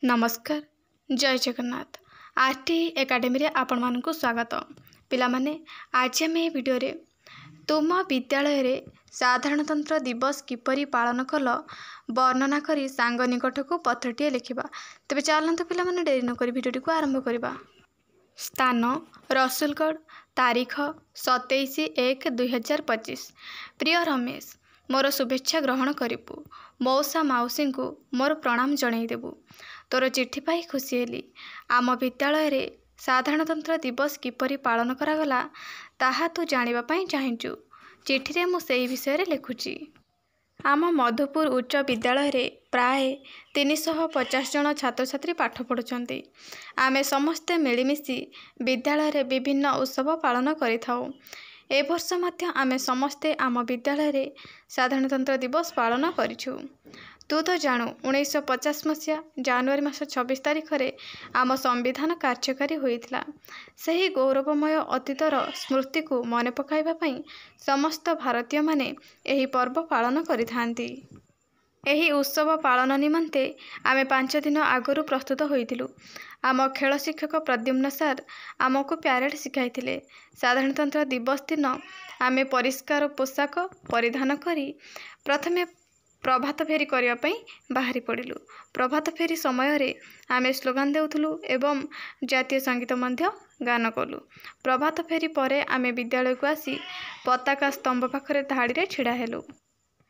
नमस्कार जय Jagannath RT academy रे आपण मानकु स्वागत पिला माने आज आम वीडियो रे तुम विद्यालय रे साधारणतंत्र दिवस किपरि पालन कल वर्णना करी सांग निकट को पत्रटीए लिखिबा। तेबे चलंतु पिला माने डेरी न करी वीडियो को आरंभ करिबा। स्थान रसुलगढ़ तारीख 27/1/2025। प्रिय रमेश मोर शुभेच्छा ग्रहण करिबु। मौसा माउसी को मोर प्रणाम जणाई देबु। तोर चिट्ठी पाई खुशी हेली। आम विद्यालय रे साधारणतंत्र दिवस किपरि पालन करागला ताहा तू जानिबा पाई चाहिचु। चिट्ठी रे मु सेही विषय रे लिखुची। आम मधुपुर उच्च विद्यालय रे प्राय 350 जन छात्र छात्री पाठ पढ़ुचंती। आमे समस्ते मिलिमिशि विद्यालय रे विभिन्न उत्सव पालन करिथाउ। ए वर्ष मध्य आमे समस्ते आम विद्यालय रे साधारणतंत्र दिवस पालन करिछु। तू तो जानू 1950 मसीहा जनवरी मास 26 तारीख रे आम संविधान कार्यकारी होइथिला। सही गौरवमय अतीतर स्मृति को मन पकाइबा पई समस्त भारतीय माने एही पर्व पालन करिथांती। एही उत्सव पालन निमंते आमे 5 दिन आगरु प्रस्तुत होइथिलु। आम खेल शिक्षक प्रद्युम्न सार आमको प्यारेड शिखाइथिले। साधारणतंत्र दिवस दिन आमे परिष्कार पोशाक परिधान करी प्रथमे प्रभात फेरी करने पई बाहरी पड़िलु। प्रभात फेरी समय रे आमे स्लोगान देउथुलु एवं जातीय संगीत मध्य गान कलु। प्रभात फेरी परे आमे विद्यालय को आसी पताका स्तंभ पाखरे धाड़ी रे छिड़ा हेलु।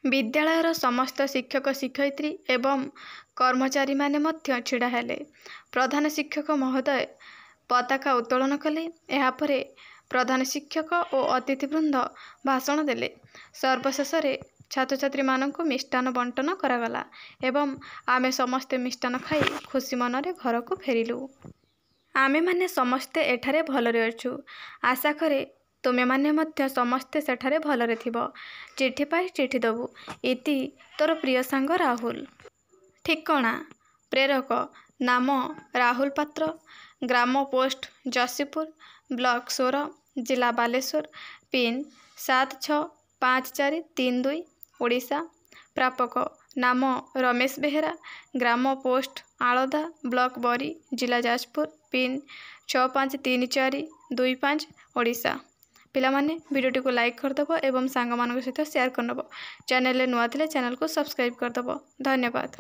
विद्यालयर समस्त शिक्षक शिक्षयित्री एवं कर्मचारी माने मध्य छिड़ा हेले। प्रधान शिक्षक महोदय पताका उत्तोलन कले। एहा परे प्रधान शिक्षक और अतिथिवृंद भाषण देले। सर्वशेष रे छात्र छात्री मानक मिष्टान बंटन करागला एवं आमे समस्ते मिष्टान खाई खुशी मनरे घर को फेरिलु। आमे माने समस्ते एठारे भलरे अछु। आशा करे तुमे माने मध्य समस्ते सेठारे भलरे थिबो। चिट्ठी पाई चिट्ठी दबु। इति तोर प्रिय सांग राहुल। ठिकणा प्रेरक नाम राहुल पात्र, ग्राम पोस्ट जसीपुर, ब्लॉक 16, जिला बालेश्वर, पिन 765432 ओडिशा। प्रापक नाम रमेश बेहेरा, ग्राम पोस्ट आलदा, ब्लॉक बरी, जिला जाजपुर, पिन 653425 ओडिशा। पिला माने वीडियो को लाइक करदबो एवं सांग मानक सहित शेयर करदबो। चैनल रे नुआ थिले चैनल को सब्सक्राइब करदबो। धन्यवाद।